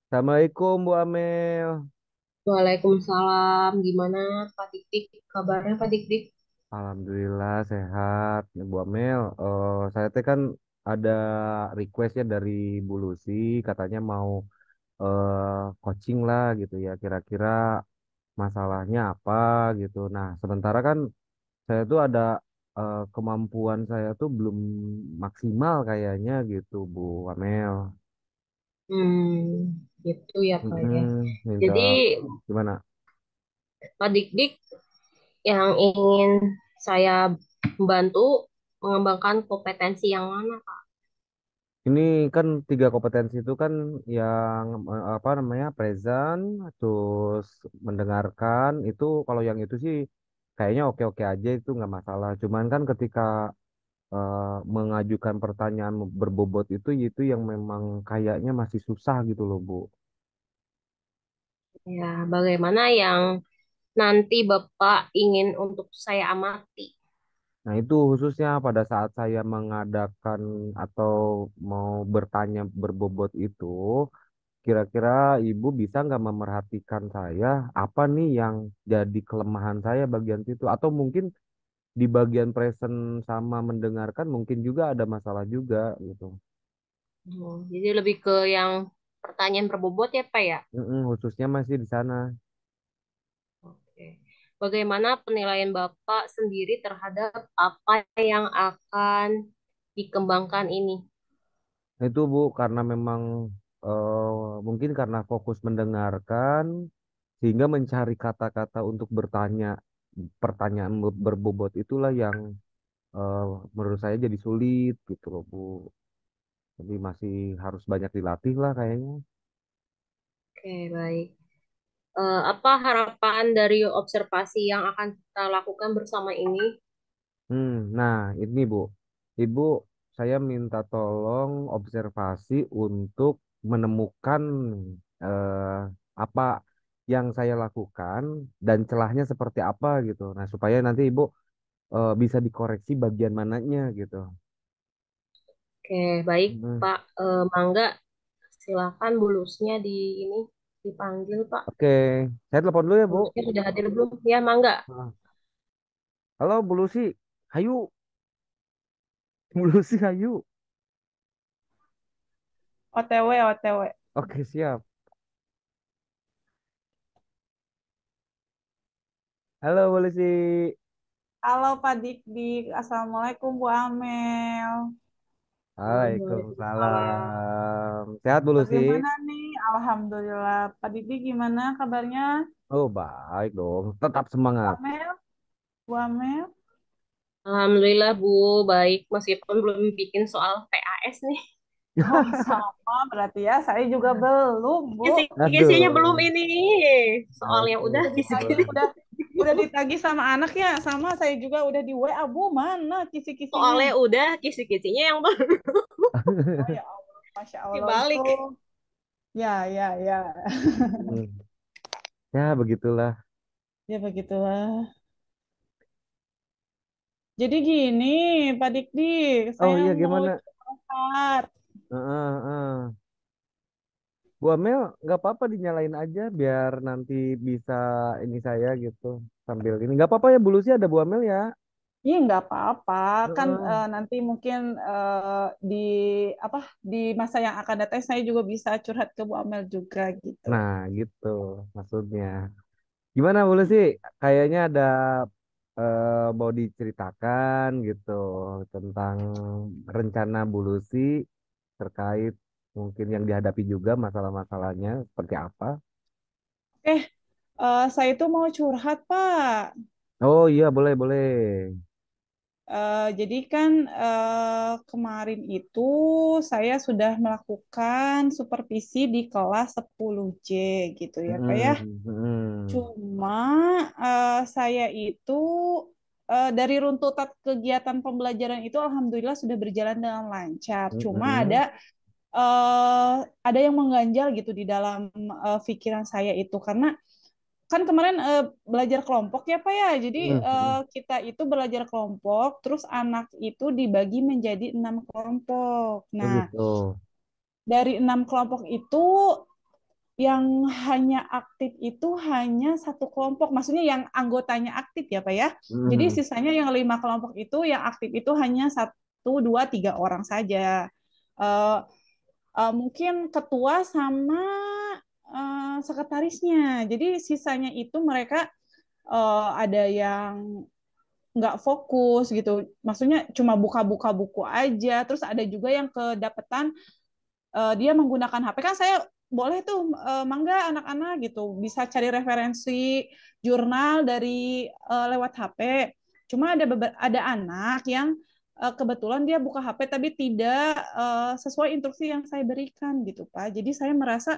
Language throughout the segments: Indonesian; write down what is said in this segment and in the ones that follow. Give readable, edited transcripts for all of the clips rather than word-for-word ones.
Assalamualaikum Bu Amel. Waalaikumsalam. Gimana Pak Dik-Dik? Kabarnya Pak Dik-Dik? Alhamdulillah sehat. Bu Amel, saya teh kan ada request ya dari Bu Lucy, katanya mau coaching lah gitu ya. Kira-kira masalahnya apa gitu. Nah, sementara kan saya tuh ada kemampuan saya tuh belum maksimal kayaknya gitu Bu Amel. Gitu ya Pak ya. Minta Jadi gimana? Pak Dik-Dik yang ingin saya membantu mengembangkan kompetensi yang mana Pak? Ini kan tiga kompetensi itu kan yang apa namanya present, terus mendengarkan itu kalau yang itu sih kayaknya oke-oke aja itu nggak masalah. Cuman kan ketika eh, mengajukan pertanyaan berbobot itu yang memang kayaknya masih susah gitu loh Bu. Ya, bagaimana yang nanti Bapak ingin untuk saya amati? Nah itu khususnya pada saat saya mengadakan atau mau bertanya berbobot itu. Kira-kira ibu bisa nggak memerhatikan saya apa nih yang jadi kelemahan saya bagian situ atau mungkin di bagian present sama mendengarkan mungkin juga ada masalah juga gitu. Jadi lebih ke yang pertanyaan berbobot ya Pak ya? Khususnya masih di sana. Oke. Bagaimana penilaian Bapak sendiri terhadap apa yang akan dikembangkan ini? Nah, itu Bu karena memang mungkin karena fokus mendengarkan sehingga mencari kata-kata untuk bertanya pertanyaan berbobot itulah yang eh, menurut saya jadi sulit gitu loh Bu. Jadi masih harus banyak dilatih lah kayaknya. Oke, baik. Apa harapan dari observasi yang akan kita lakukan bersama ini? Nah ini Bu, Ibu saya minta tolong observasi untuk menemukan eh, apa yang saya lakukan dan celahnya seperti apa gitu. Nah supaya nanti Ibu bisa dikoreksi bagian mananya gitu. Oke, baik, Hmm. Pak. Mangga, silakan bulusnya di ini dipanggil, Pak. Oke, saya telepon dulu ya Bu. Bulusnya sudah hadir belum? Ya, mangga. Ah. Halo Bu Lucy, hayu, Bu Lucy hayu. OTW, OTW. Oke siap. Halo Bu Lucy. Halo Pak Dik-Dik, Assalamualaikum Bu Amel. Waalaikumsalam. Waalaikumsalam. Sehat Bu Lucy? Bagaimana nih? Alhamdulillah. Pak Dik-Dik gimana kabarnya? Oh baik dong. Tetap Bu semangat. Amel? Bu Amel? Alhamdulillah, Bu. Baik, meskipun belum bikin soal PAS nih. Oh sama berarti ya. Saya juga belum, Bu. Kisi-kisinya belum Aduh. ini. Soal yang Aduh. udah Udah ditagih, kisi-kisi. udah ditagih sama anak ya. Sama saya juga udah di WA, Bu. Mana kisi-kisinya? Soalnya udah, kisi-kisinya yang belum Oh ya Allah, Masya Allah itu. dibalik. Ya, ya, ya. Hmm. Ya begitulah. Ya begitulah. Jadi gini, Pak Dik-Dik, Oh saya iya mau gimana? curhat. Heeh, heeh. Bu Amel nggak apa-apa dinyalain aja biar nanti bisa ini saya gitu sambil ini nggak apa-apa ya Bu Lucy ada Bu Amel ya. Iya nggak apa-apa, kan Heeh. nanti mungkin di apa di masa yang akan datang saya juga bisa curhat ke Bu Amel juga gitu. Nah gitu maksudnya. Gimana Bu Lucy? Kayaknya ada mau diceritakan gitu tentang rencana Bu Lucy terkait mungkin yang dihadapi juga masalah-masalahnya seperti apa? Eh, saya itu mau curhat, Pak. Oh iya boleh boleh. Jadi kan kemarin itu saya sudah melakukan supervisi di kelas 10J gitu ya, Pak ya. Mm-mm, mm-mm, Cuma saya itu dari runtutan kegiatan pembelajaran itu alhamdulillah sudah berjalan dengan lancar. Cuma mm-mm, ada yang mengganjal gitu di dalam pikiran saya itu karena kan kemarin belajar kelompok ya Pak ya. Jadi mm-mm. kita itu belajar kelompok, terus anak itu dibagi menjadi 6 kelompok. Oh Nah, gitu. dari 6 kelompok itu yang hanya aktif itu hanya satu kelompok, maksudnya yang anggotanya aktif ya Pak ya. Jadi Hmm. sisanya yang 5 kelompok itu yang aktif itu hanya 1, 2, 3 orang saja. Eh, Mungkin ketua sama sekretarisnya. Jadi sisanya itu mereka ada yang nggak fokus gitu. Maksudnya cuma buka-buka buku aja. Terus ada juga yang kedapatan dia menggunakan HP. Kan saya boleh tuh mangga anak-anak gitu bisa cari referensi jurnal dari lewat HP. Cuma ada anak yang kebetulan dia buka HP tapi tidak sesuai instruksi yang saya berikan gitu Pak. Jadi saya merasa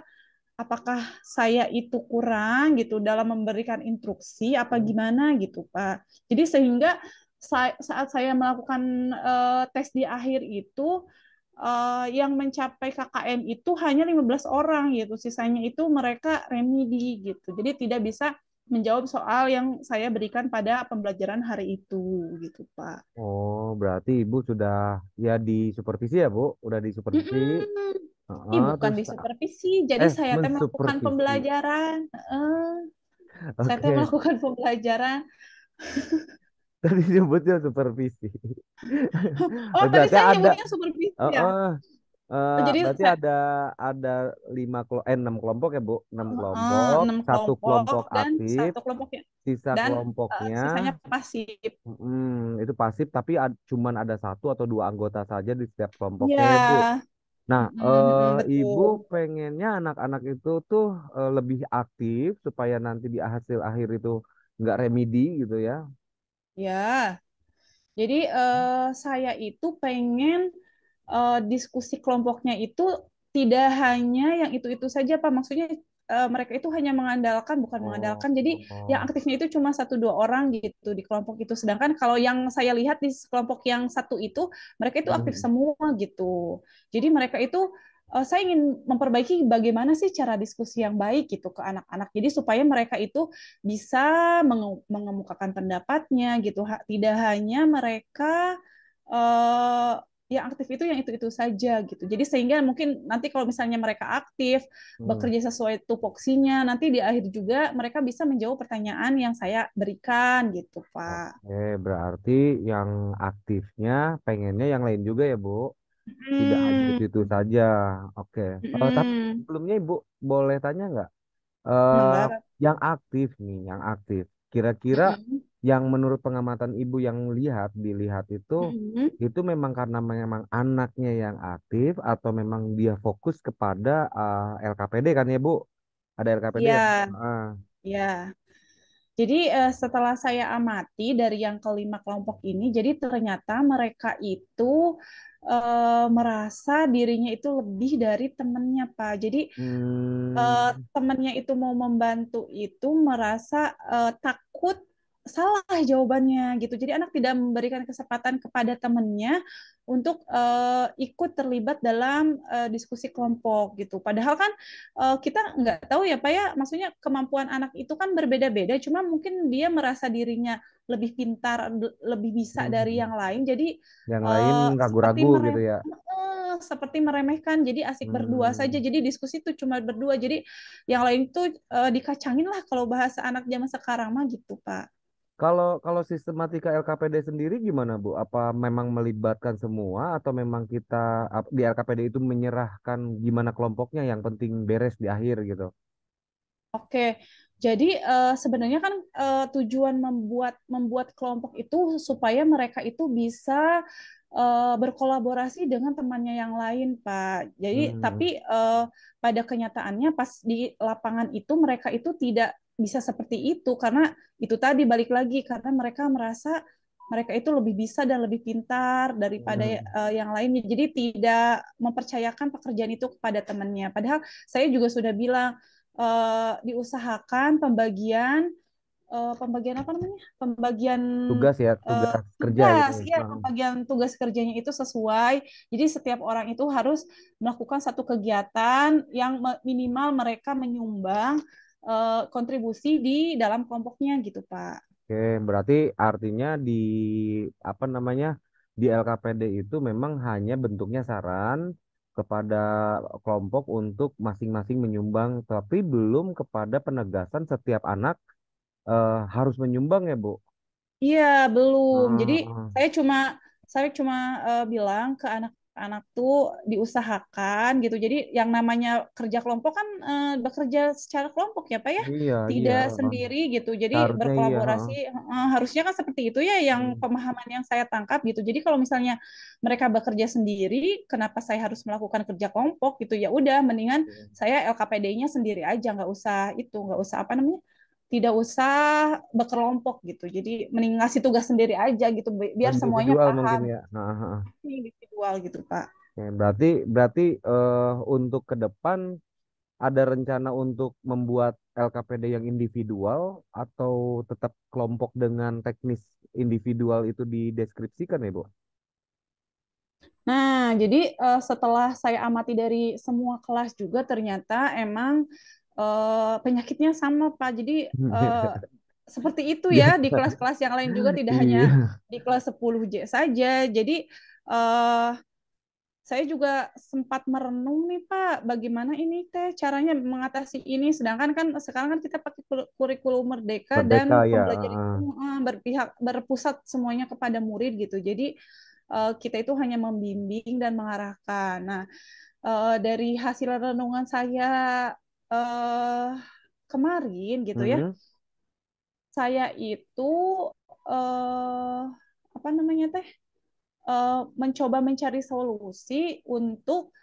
apakah saya itu kurang gitu dalam memberikan instruksi apa gimana gitu Pak. Jadi sehingga saat saya melakukan tes di akhir itu yang mencapai KKM itu hanya 15 orang gitu. Sisanya itu mereka remedi gitu. Jadi tidak bisa menjawab soal yang saya berikan pada pembelajaran hari itu gitu Pak. Oh, berarti Ibu sudah ya di supervisi ya, Bu? Udah di supervisi. Mm-mm. Heeh, Bukan terus di supervisi, jadi saya teh melakukan mensupervisi. pembelajaran. Saya teh Oke, melakukan pembelajaran. tadi nyebutnya supervisi. Oh, tadi Berarti saya ada, nyebutnya supervisi ya. heeh, Oh, jadi berarti saya ada 6 kelompok ya, Bu? 6 kelompok, enam satu kelompok kelompok dan aktif, satu kelompoknya sisa dan kelompoknya sisanya pasif. itu pasif, tapi cuman ada 1 atau 2 anggota saja di setiap kelompoknya ya, Bu. Ya, Nah, Ibu betul. pengennya anak-anak itu tuh lebih aktif supaya nanti di hasil akhir itu nggak remedi gitu ya. Ya, jadi saya itu pengen diskusi kelompoknya itu tidak hanya yang itu-itu saja, Pak. Maksudnya mereka itu hanya mengandalkan, bukan Oh, mengandalkan. Jadi yang oh. aktifnya itu cuma 1, 2 orang gitu di kelompok itu. Sedangkan kalau yang saya lihat di kelompok yang satu itu, mereka itu aktif Hmm. semua gitu. Jadi mereka itu saya ingin memperbaiki bagaimana sih cara diskusi yang baik gitu ke anak-anak. Jadi supaya mereka itu bisa mengemukakan pendapatnya gitu. Tidak hanya mereka eh, yang aktif itu yang itu saja gitu. Jadi sehingga mungkin nanti kalau misalnya mereka aktif Hmm. bekerja sesuai tupoksinya, nanti di akhir juga mereka bisa menjawab pertanyaan yang saya berikan gitu, Pak. Oke, berarti yang aktifnya pengennya yang lain juga ya, Bu. Tidak hanya Hmm, itu saja. Oke. Tapi hmm, sebelumnya Ibu boleh tanya nggak? eh Mangga. yang aktif nih, yang aktif. Kira-kira Hmm, yang menurut pengamatan Ibu yang dilihat hmm. itu memang karena memang anaknya yang aktif atau memang dia fokus kepada LKPD kan ya, Bu? Ada LKPD ya, Bu? Ya, Ah. ya. Jadi setelah saya amati dari yang ke 5 kelompok ini, jadi ternyata mereka itu merasa dirinya itu lebih dari temannya, Pak. Jadi Hmm, temannya itu mau membantu itu merasa takut salah jawabannya gitu. Jadi anak tidak memberikan kesempatan kepada temannya untuk ikut terlibat dalam diskusi kelompok gitu. Padahal kan kita nggak tahu ya Pak ya, maksudnya kemampuan anak itu kan berbeda-beda. Cuma mungkin dia merasa dirinya lebih pintar, lebih bisa dari hmm. yang lain. Jadi Yang lain seperti ragu-ragu gitu ya. seperti meremehkan, jadi asik berdua saja. Hmm. Jadi diskusi itu cuma berdua. Jadi yang lain tuh dikacangin lah kalau bahasa anak zaman sekarang mah gitu, Pak. Kalau kalau sistematika LKPD sendiri gimana, Bu? Apa memang melibatkan semua atau memang kita di LKPD itu menyerahkan gimana kelompoknya yang penting beres di akhir gitu? Oke, jadi sebenarnya kan tujuan membuat membuat kelompok itu supaya mereka itu bisa berkolaborasi dengan temannya yang lain, Pak. Jadi Hmm. tapi pada kenyataannya pas di lapangan itu mereka itu tidak bisa seperti itu karena itu tadi balik lagi karena mereka merasa mereka itu lebih bisa dan lebih pintar daripada Hmm. yang lainnya. Jadi tidak mempercayakan pekerjaan itu kepada temannya. Padahal saya juga sudah bilang diusahakan pembagian apa namanya? Pembagian Tugas ya, tugas kerja gitu. tugas, ya Ah. pembagian tugas kerjanya itu sesuai. Jadi setiap orang itu harus melakukan satu kegiatan yang minimal mereka menyumbang kontribusi di dalam kelompoknya gitu, Pak. Oke, berarti artinya apa namanya di LKPD itu memang hanya bentuknya saran, kepada kelompok untuk masing-masing menyumbang, tapi belum kepada penegasan setiap anak harus menyumbang ya, Bu. Iya, belum. Jadi Heeh, saya cuma saya cuma bilang ke anak-anak tuh diusahakan gitu. Jadi yang namanya kerja kelompok kan bekerja secara kelompok ya, Pak ya. iya, iya. Tidak Heeh. sendiri gitu. Jadi Seharusnya iya. Heeh. berkolaborasi harusnya kan seperti itu ya yang Hmm. pemahaman yang saya tangkap gitu. Jadi kalau misalnya mereka bekerja sendiri, kenapa saya harus melakukan kerja kelompok gitu? Ya udah mendingan saya LKPD-nya sendiri aja, nggak usah apa namanya? Tidak usah berkelompok gitu. Jadi mending ngasih tugas sendiri aja gitu biar semuanya Individual mungkin paham. ya. Heeh. Ini individual gitu, Pak. Oke, berarti berarti untuk ke depan ada rencana untuk membuat LKPD yang individual atau tetap kelompok dengan teknis individual itu dideskripsikan ya, Bu? Nah, jadi setelah saya amati dari semua kelas juga ternyata emang penyakitnya sama, Pak. Jadi eh, seperti itu ya di kelas-kelas yang lain juga tidak hanya Iya. di kelas 10J saja. Jadi eh, saya juga sempat merenung nih Pak, bagaimana ini teh caranya mengatasi ini. Sedangkan kan sekarang kan kita pakai kurikulum merdeka Merdeka dan ya. pembelajaran itu berpihak berpusat semuanya kepada murid gitu. Jadi kita itu hanya membimbing dan mengarahkan. Nah, dari hasil renungan saya eh, kemarin gitu ya, Mm-mm. saya itu eh, apa namanya teh? Mencoba mencari solusi untuk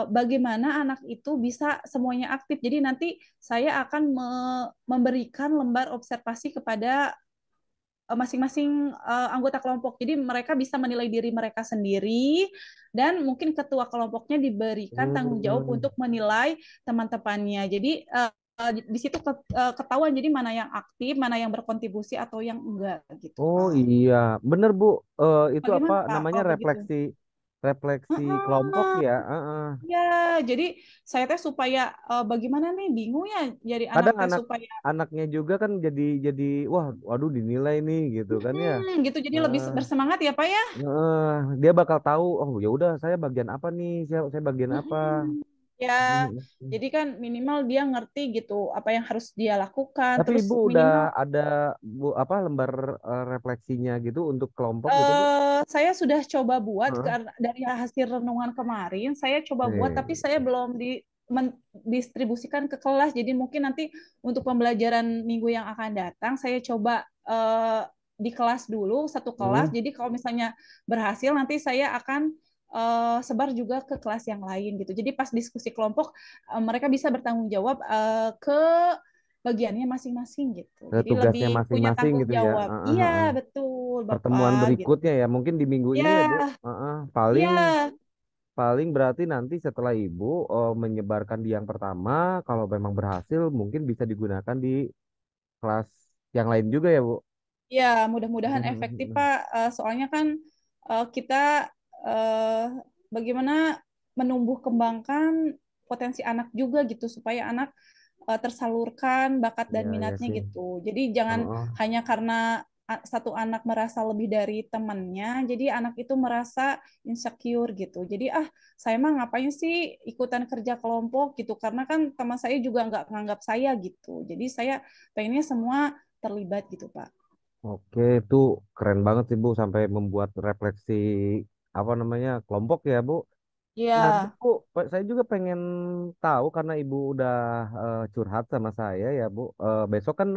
bagaimana anak itu bisa semuanya aktif. Jadi nanti saya akan memberikan lembar observasi kepada masing-masing anggota kelompok. Jadi mereka bisa menilai diri mereka sendiri dan mungkin ketua kelompoknya diberikan tanggung jawab Hmm. untuk menilai teman-temannya. Jadi di situ ketahuan jadi mana yang aktif, mana yang berkontribusi atau yang enggak gitu, Oh Pak. iya, bener Bu. Itu apa Bagaimana, Pak, namanya kalau begitu? refleksi refleksi kelompok Heeh. ya. Heeh. Ya, jadi saya teh supaya bagaimana nih bingung ya jadi anak Kadang teh anak supaya anaknya juga kan jadi wah waduh dinilai nih gitu kan ya. gitu jadi lebih Heeh. bersemangat ya Pak ya. Heeh. Dia bakal tahu oh ya udah saya bagian apa nih saya bagian apa. Mm-mm. Ya, Mhm. jadi kan minimal dia ngerti gitu apa yang harus dia lakukan. Tapi Terus Ibu udah minimal ada Bu apa lembar refleksinya gitu untuk kelompok gitu Bu? saya sudah coba buat Heeh. karena dari hasil renungan kemarin saya coba buat tapi Nih. saya belum mendistribusikan ke kelas. Jadi mungkin nanti untuk pembelajaran minggu yang akan datang saya coba di kelas dulu satu kelas. Hmm. Jadi kalau misalnya berhasil nanti saya akan sebar juga ke kelas yang lain gitu. Jadi pas diskusi kelompok mereka bisa bertanggung jawab ke bagiannya masing-masing gitu. Jadi Tugasnya lebih punya masing-masing tanggung gitu ya. jawab. Heeh, Iya, heeh. betul, Pertemuan Bapak gitu. berikutnya ya mungkin di minggu ini ya Bu. Ya, Heeh. Paling iya. paling berarti nanti setelah Ibu menyebarkan di yang pertama kalau memang berhasil mungkin bisa digunakan di kelas yang lain juga ya Bu. Ya, mudah-mudahan efektif, Pak. Soalnya kan kita eh, bagaimana menumbuh kembangkan potensi anak juga gitu supaya anak tersalurkan bakat dan Iya ya minatnya sih. gitu. Jadi jangan Heeh. hanya karena satu anak merasa lebih dari temannya, jadi anak itu merasa insecure gitu. Jadi saya mah ngapain sih ikutan kerja kelompok gitu? Karena kan teman saya juga nggak nganggap saya gitu. Jadi saya pengennya semua terlibat gitu, Pak. Oke, itu keren banget sih Bu sampai membuat refleksi apa namanya kelompok ya Bu. Nah, Iya, Bu, saya juga pengen tahu karena Ibu udah curhat sama saya ya, Bu. Besok kan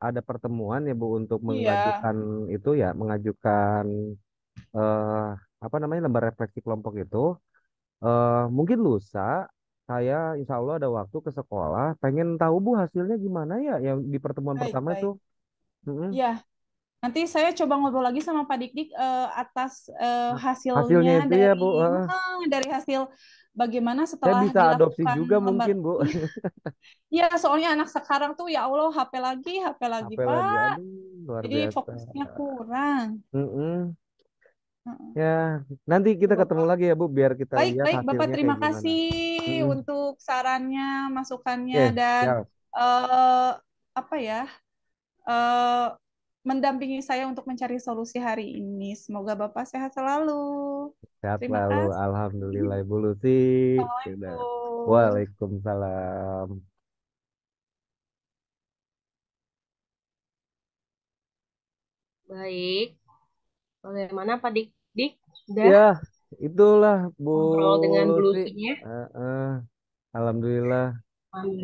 ada pertemuan ya, Bu, untuk iya. mengajukan itu ya, mengajukan eh apa namanya lembar refleksi kelompok itu. Mungkin lusa saya insya Allah ada waktu ke sekolah, pengen tahu Bu hasilnya gimana ya yang di pertemuan Baik, pertama itu. baik. Mm-mm. Iya, nanti saya coba ngobrol lagi sama Pak Dik-Dik atas hasilnya Hasilnya itu ya, dari Bu. dari hasil bagaimana Saya setelah bisa adopsi dilakukan juga lembar. mungkin, Bu. Iya, soalnya anak sekarang tuh ya Allah HP lagi Apa lagi? Pak. Aduh, luar Jadi biasa. fokusnya kurang. Mm-mm. Heeh. Ya, nanti Tuh, kita ketemu Bapak. lagi ya Bu, biar kita Baik, lihat baik Bapak hasilnya terima kayak gimana. kasih Mm-mm. untuk sarannya, masukannya Oke, dan siap. eh, apa ya? eh, mendampingi saya untuk mencari solusi hari ini. Semoga Bapak sehat selalu. Sehat Terima selalu. kasih. Alhamdulillah Ibu Lucy. Sudah. Assalamualaikum. Waalaikumsalam. Baik, bagaimana Pak Dik? Dik, sudah Ya, itulah Bu ngobrol dengan Bu Lucy. Lusinya? Eh, eh, Alhamdulillah.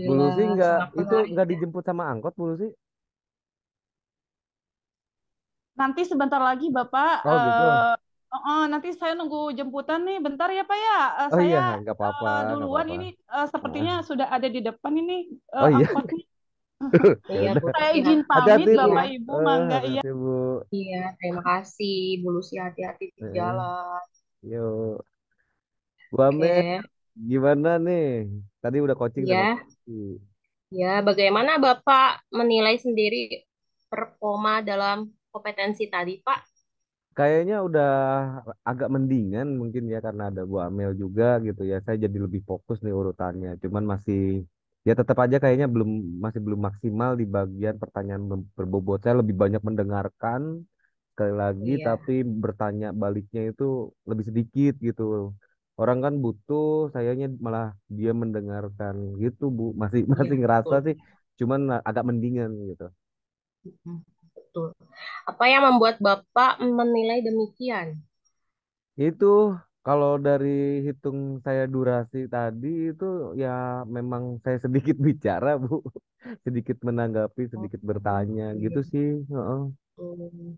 Bu Lucy Alhamdulillah, nggak sangat itu menarik nggak ya. dijemput sama angkot Bu Lucy? Nanti sebentar lagi Bapak, Oh gitu. nanti saya nunggu jemputan nih. Bentar ya Pak ya. Oh iya, Saya nggak apa-apa, nggak duluan apa-apa. ini, Heeh. sepertinya sudah ada di depan ini Oh iya, angkotnya. ya Iya, udah. Bu Saya Lucy, izin pamit Hati-hati Bu. ya. Bapak Ibu, mangga iya. Hati-hati Bu. Iya, terima kasih Bu Lucy, hati-hati di Heeh. jalan. Yuk, Bu Amel, Oke, gimana nih? Tadi udah coaching sama Bu ya. Lucy. Ya, bagaimana Bapak menilai sendiri performa dalam kompetensi tadi, Pak? Kayaknya udah agak mendingan mungkin ya karena ada Bu Amel juga gitu ya. Saya jadi lebih fokus nih urutannya. Cuman masih ya tetap aja kayaknya masih belum maksimal di bagian pertanyaan berbobot. Saya lebih banyak mendengarkan sekali lagi Iya, tapi bertanya baliknya itu lebih sedikit gitu. Orang kan butuh, sayanya malah dia mendengarkan gitu Bu. Masih iya, masih ngerasa betul. sih cuman agak mendingan gitu. Mm, betul. Apa yang membuat Bapak menilai demikian? Itu kalau dari hitung saya durasi tadi itu ya memang saya sedikit bicara Bu, sedikit menanggapi, Oh, sedikit bertanya gitu iya. sih. Heeh. Hmm.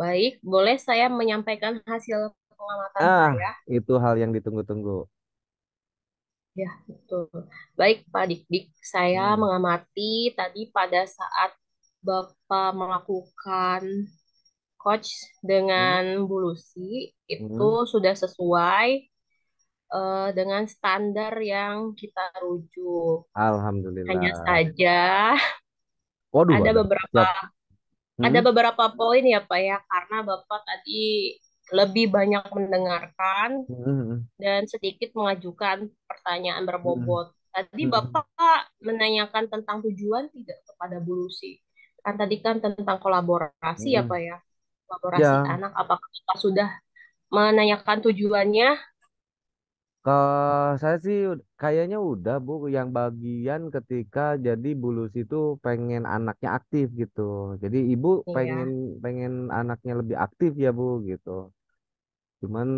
Baik, boleh saya menyampaikan hasil pengamatan Ah, saya? itu hal yang ditunggu-tunggu. Ya, betul. Baik, Pak Dik-Dik, saya Hmm. mengamati tadi pada saat Bapak melakukan coach Hmm. dengan Bu Lucy itu Hmm. sudah sesuai dengan standar yang kita rujuk. Hanya Alhamdulillah. saja Waduh, ada ada. beberapa Siap. ada Hmm. beberapa poin ya Pak ya, karena Bapak tadi lebih banyak mendengarkan Hmm. dan sedikit mengajukan pertanyaan Hmm. berbobot. Tadi Hmm. Bapak menanyakan tentang tujuan tidak kepada Bu Lucy. Kan tadi kan tentang kolaborasi ya Hmm. Pak ya. Kolaborasi Ya, anak, apakah Bapak sudah menanyakan tujuannya? saya sih kayaknya udah Bu yang bagian ketika jadi bulus itu pengen anaknya aktif gitu. Jadi ibu pengen Iya. pengen anaknya lebih aktif ya Bu gitu. Cuman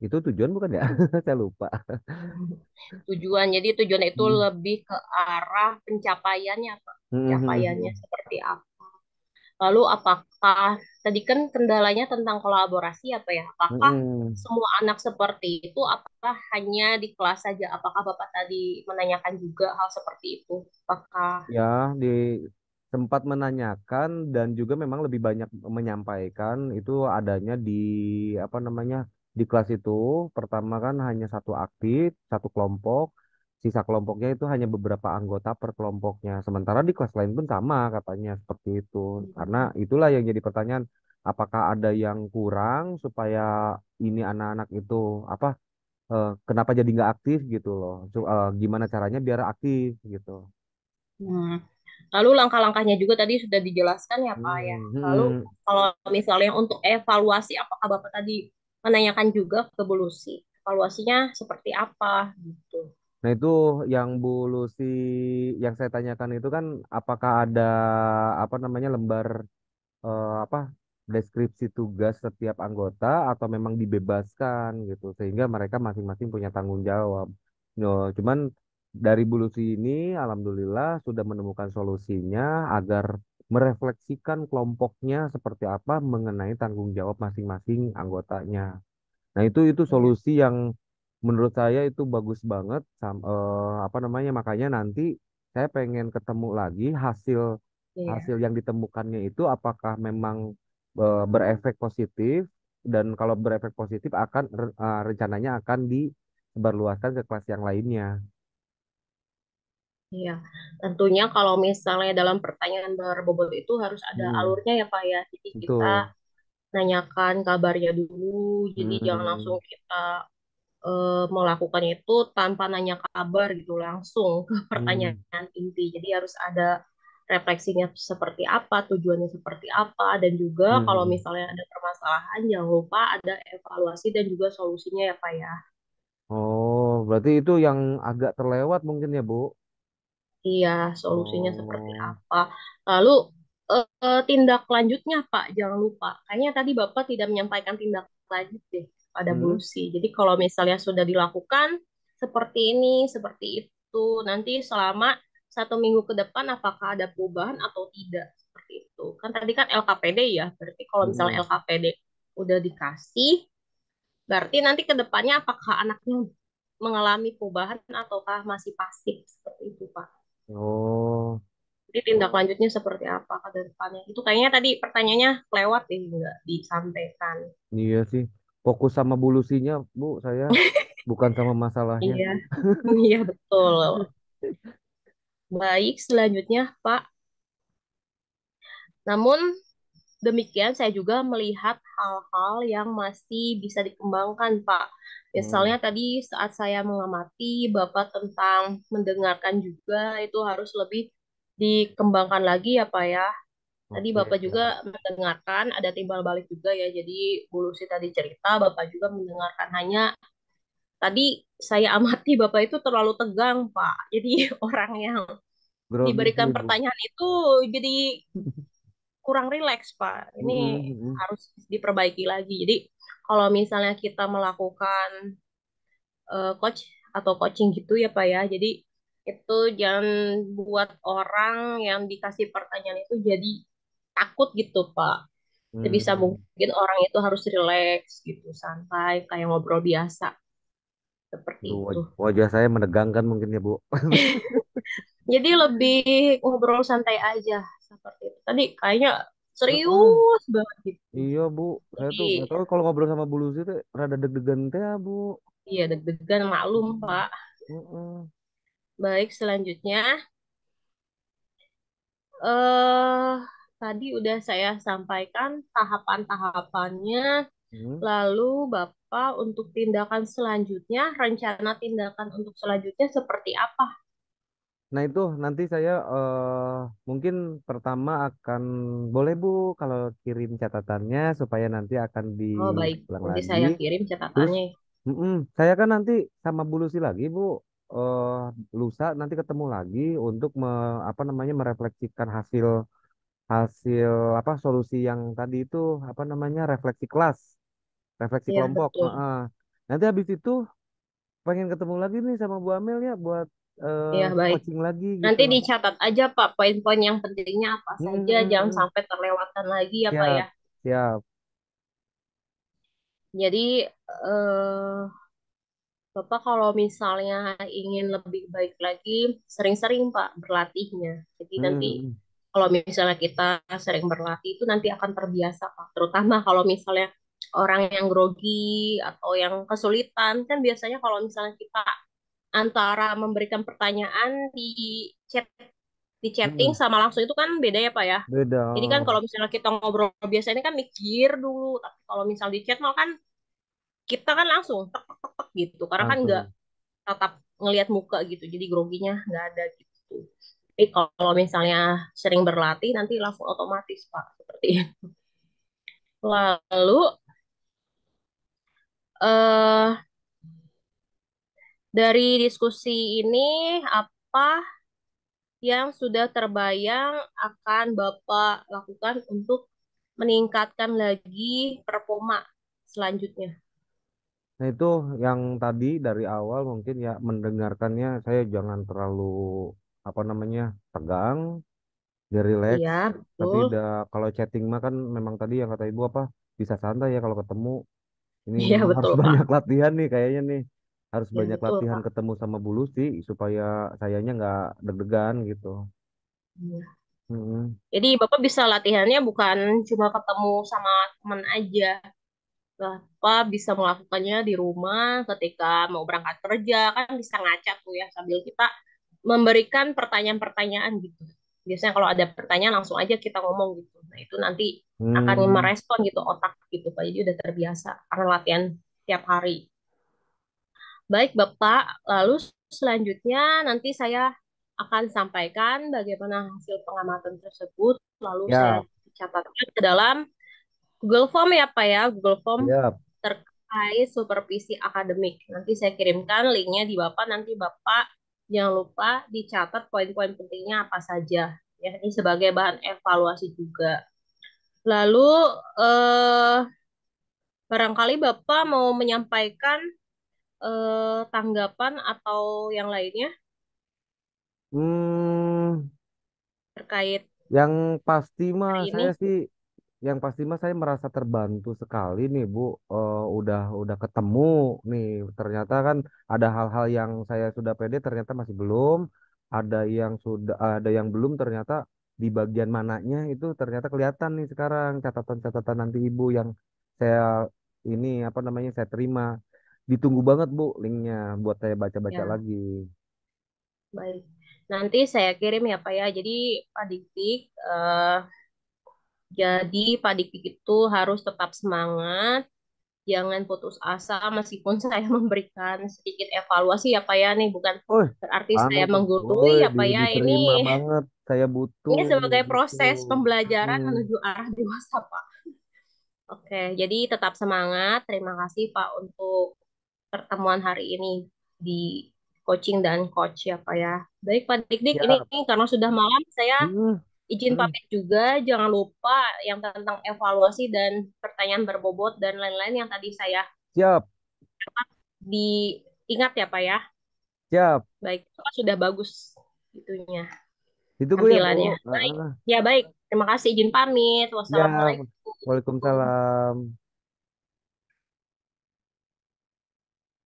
itu tujuan bukan ya? Saya lupa. Tujuan. Jadi tujuan itu Hmm. lebih ke arah pencapaiannya, Pak. Hmm, hmm, Pencapaiannya hmm. seperti apa? Lalu apakah tadi kan kendalanya tentang kolaborasi apa ya? Apakah Hmm. semua anak seperti itu? Apakah hanya di kelas saja? Apakah Bapak tadi menanyakan juga hal seperti itu? Apakah Ya, di sempat menanyakan dan juga memang lebih banyak menyampaikan itu adanya di apa namanya di kelas itu pertama kan hanya satu aktif satu kelompok sisa kelompoknya itu hanya beberapa anggota per kelompoknya sementara di kelas lain pun sama katanya seperti itu karena hmm, itulah yang jadi pertanyaan apakah ada yang kurang supaya ini anak-anak itu apa kenapa jadi nggak aktif gitu loh gimana caranya biar aktif gitu. hmm. Lalu langkah-langkahnya juga tadi sudah dijelaskan ya Pak ya. Hmm, Lalu hmm. kalau misalnya untuk evaluasi, apakah Bapak tadi menanyakan juga ke Bu Lucy? Evaluasinya seperti apa gitu? Nah itu yang Bu Lucy yang saya tanyakan itu kan apakah ada apa namanya lembar apa deskripsi tugas setiap anggota atau memang dibebaskan gitu sehingga mereka masing-masing punya tanggung jawab. No, cuman dari Bu Lucy ini alhamdulillah sudah menemukan solusinya agar merefleksikan kelompoknya seperti apa mengenai tanggung jawab masing-masing anggotanya. Nah, itu Iya, solusi yang menurut saya itu bagus banget apa namanya makanya nanti saya pengen ketemu lagi hasil iya, hasil yang ditemukannya itu apakah memang berefek positif dan kalau berefek positif akan rencananya akan disebarluaskan ke kelas yang lainnya. iya. Tentunya kalau misalnya dalam pertanyaan berbobot itu harus ada Hmm, alurnya ya Pak ya. Jadi kita betul. nanyakan kabarnya dulu. Jadi jangan langsung Hmm, kita melakukan itu tanpa nanya kabar gitu langsung ke hmm, pertanyaan inti. Jadi harus ada refleksinya seperti apa, tujuannya seperti apa, dan juga kalau Hmm. misalnya ada permasalahan, jangan lupa ada evaluasi dan juga solusinya ya Pak ya. Oh, berarti itu yang agak terlewat mungkin ya, Bu? Iya, solusinya seperti Oh. apa. Lalu tindak lanjutnya Pak, jangan lupa. Kayaknya tadi Bapak tidak menyampaikan tindak lanjut deh pada Hmm. Bulusi. Jadi kalau misalnya sudah dilakukan seperti ini, seperti itu, nanti selama 1 minggu ke depan apakah ada perubahan atau tidak seperti itu. Kan tadi kan LKPD ya, berarti kalau misalnya Hmm. LKPD udah dikasih, berarti nanti ke depannya apakah anaknya mengalami perubahan ataukah masih pasif seperti itu Pak. Oh, Jadi tindak lanjutnya seperti apa ke depannya? Itu kayaknya tadi pertanyaannya lewat deh, nggak disampaikan. iya sih. Fokus sama bulusinya, Bu, saya bukan sama masalahnya. Iya, iya betul. Baik, selanjutnya Pak. Namun demikian saya juga melihat hal-hal yang masih bisa dikembangkan Pak. Hmm. Misalnya tadi saat saya mengamati Bapak tentang mendengarkan juga itu harus lebih dikembangkan lagi ya Pak ya. Tadi Oke, Bapak siap. juga mendengarkan, ada timbal balik juga ya. Jadi Bu Lucy tadi cerita, Bapak juga mendengarkan. Hanya tadi saya amati Bapak itu terlalu tegang, Pak. Jadi orang yang Grogi diberikan sih, Bu. pertanyaan itu jadi kurang rileks, Pak. Ini Mm-mm, mm-mm. harus diperbaiki lagi. Jadi kalau misalnya kita melakukan coach atau coaching gitu ya, Pak ya. Jadi itu jangan buat orang yang dikasih pertanyaan itu jadi takut gitu, Pak. Sebisa Hmm. mungkin orang itu harus rileks gitu, santai, kayak ngobrol biasa, seperti Aduh, itu. wajah saya menegangkan mungkin ya, Bu. Jadi lebih ngobrol santai aja, seperti itu. Tadi kayaknya Heeh. serius banget gitu. Iya, Bu. Saya tuh nggak Jadi, tahu kalau ngobrol sama Bu Lucy tuh rada deg-degan teh, ya, Bu. iya deg-degan maklum, Mm-mm. Pak. Mm-mm. Baik, selanjutnya, eh tadi udah saya sampaikan tahapan-tahapannya. Hmm. Lalu, Bapak, untuk tindakan selanjutnya, rencana tindakan untuk selanjutnya seperti apa? Nah itu nanti saya mungkin pertama akan boleh Bu kalau kirim catatannya supaya nanti akan Oh, baik. diulang Nanti lagi. saya kirim Terus catatannya. saya kan nanti sama Bu Lucy lagi Bu, eh lusa nanti ketemu lagi untuk apa namanya merefleksikan hasil hasil apa solusi yang tadi itu apa namanya refleksi kelas, refleksi Iya, kelompok. betul. Heeh. Nanti habis itu pengen ketemu lagi nih sama Bu Amel ya buat Iya, baik. coaching lagi gitu. Nanti dicatat aja, Pak, poin-poin yang pentingnya apa Hmm, saja. hmm, Jangan hmm. sampai terlewatkan lagi ya, Pak ya. Siap, siap. Jadi, Bapak kalau misalnya ingin lebih baik lagi, sering-sering, Pak, berlatihnya. Jadi nanti Hmm, kalau misalnya kita sering berlatih itu nanti akan terbiasa, Pak. Terutama kalau misalnya orang yang grogi atau yang kesulitan, kan biasanya kalau misalnya kita antara memberikan pertanyaan chat di chatting hmm. sama langsung itu kan beda ya Pak ya. Jadi kan Beda. kalau misalnya kita ngobrol biasa ini kan mikir dulu, tapi kalau misal di chat malah kan kita kan langsung tek tek tek, tek gitu, karena kan nggak Langsung. tatap ngelihat muka gitu, jadi groginya nggak ada gitu. Tapi kalau misalnya sering berlatih nanti langsung otomatis Pak seperti itu. Lalu eh dari diskusi ini apa yang sudah terbayang akan Bapak lakukan untuk meningkatkan lagi performa selanjutnya? Nah itu yang tadi dari awal mungkin ya mendengarkannya saya jangan terlalu apa namanya tegang, dia relax. Iya, Tapi betul. udah kalau chatting mah kan memang tadi yang kata ibu apa bisa santai ya kalau ketemu. Ini Iya, memang harus betul, Pak. banyak latihan nih kayaknya nih. Harus Iya, banyak betul, latihan Pak. ketemu sama Bu Lucy supaya sayanya nggak deg-degan gitu. Iya. Hmm. Jadi Bapak bisa latihannya bukan cuma ketemu sama teman aja. Bapak bisa melakukannya di rumah ketika mau berangkat kerja, kan bisa ngaca tuh ya sambil kita memberikan pertanyaan-pertanyaan gitu. Biasanya kalau ada pertanyaan langsung aja kita ngomong gitu. Nah, itu nanti akan Hmm. merespon gitu otak gitu Pak. Jadi udah terbiasa karena latihan tiap hari. Baik Bapak, lalu selanjutnya nanti saya akan sampaikan bagaimana hasil pengamatan tersebut, lalu saya Ya, catatkan ke dalam Google Form ya Pak ya, Google Form siap. terkait supervisi akademik. Nanti saya kirimkan linknya di Bapak, nanti Bapak jangan lupa dicatat poin-poin pentingnya apa saja. Ya, ini sebagai bahan evaluasi juga. Lalu eh, barangkali Bapak mau menyampaikan tanggapan atau yang lainnya Hmm, terkait yang pasti mah hari ini. saya sih, yang pasti mah saya merasa terbantu sekali nih Bu. Udah ketemu nih. Ternyata kan ada hal-hal yang saya sudah pede, ternyata masih belum. Ada yang belum ternyata di bagian mananya itu ternyata kelihatan nih sekarang catatan-catatan nanti Ibu yang saya ini apa namanya saya terima. Ditunggu banget Bu linknya buat saya baca-baca Ya, lagi. baik. Nanti saya kirim ya Pak ya. Pak Dik, eh, jadi Pak Dik itu harus tetap semangat, jangan putus asa meskipun saya memberikan sedikit evaluasi ya Pak ya. Nih bukan Oh, berarti anu, saya menggurui woi, ya Pak ya. Ini diterima banget. Saya butuh ini sebagai gitu. proses pembelajaran Mm. menuju arah dewasa Pak. Oke, jadi tetap semangat. Terima kasih Pak untuk pertemuan hari ini di coaching dan coach ya Pak ya. Baik Pak Dik, ini Siap. karena sudah malam saya Mm, izin mm. pamit juga. Jangan lupa yang tentang evaluasi dan pertanyaan berbobot dan lain-lain yang tadi saya Siap, diingat ya Pak ya. siap. Baik, Pak sudah bagus itunya Ditunggu ya, Bu. tampilannya. Baik, Heeh. ya baik. Terima kasih izin pamit. Ya, Wassalamualaikum. Waalaikumsalam.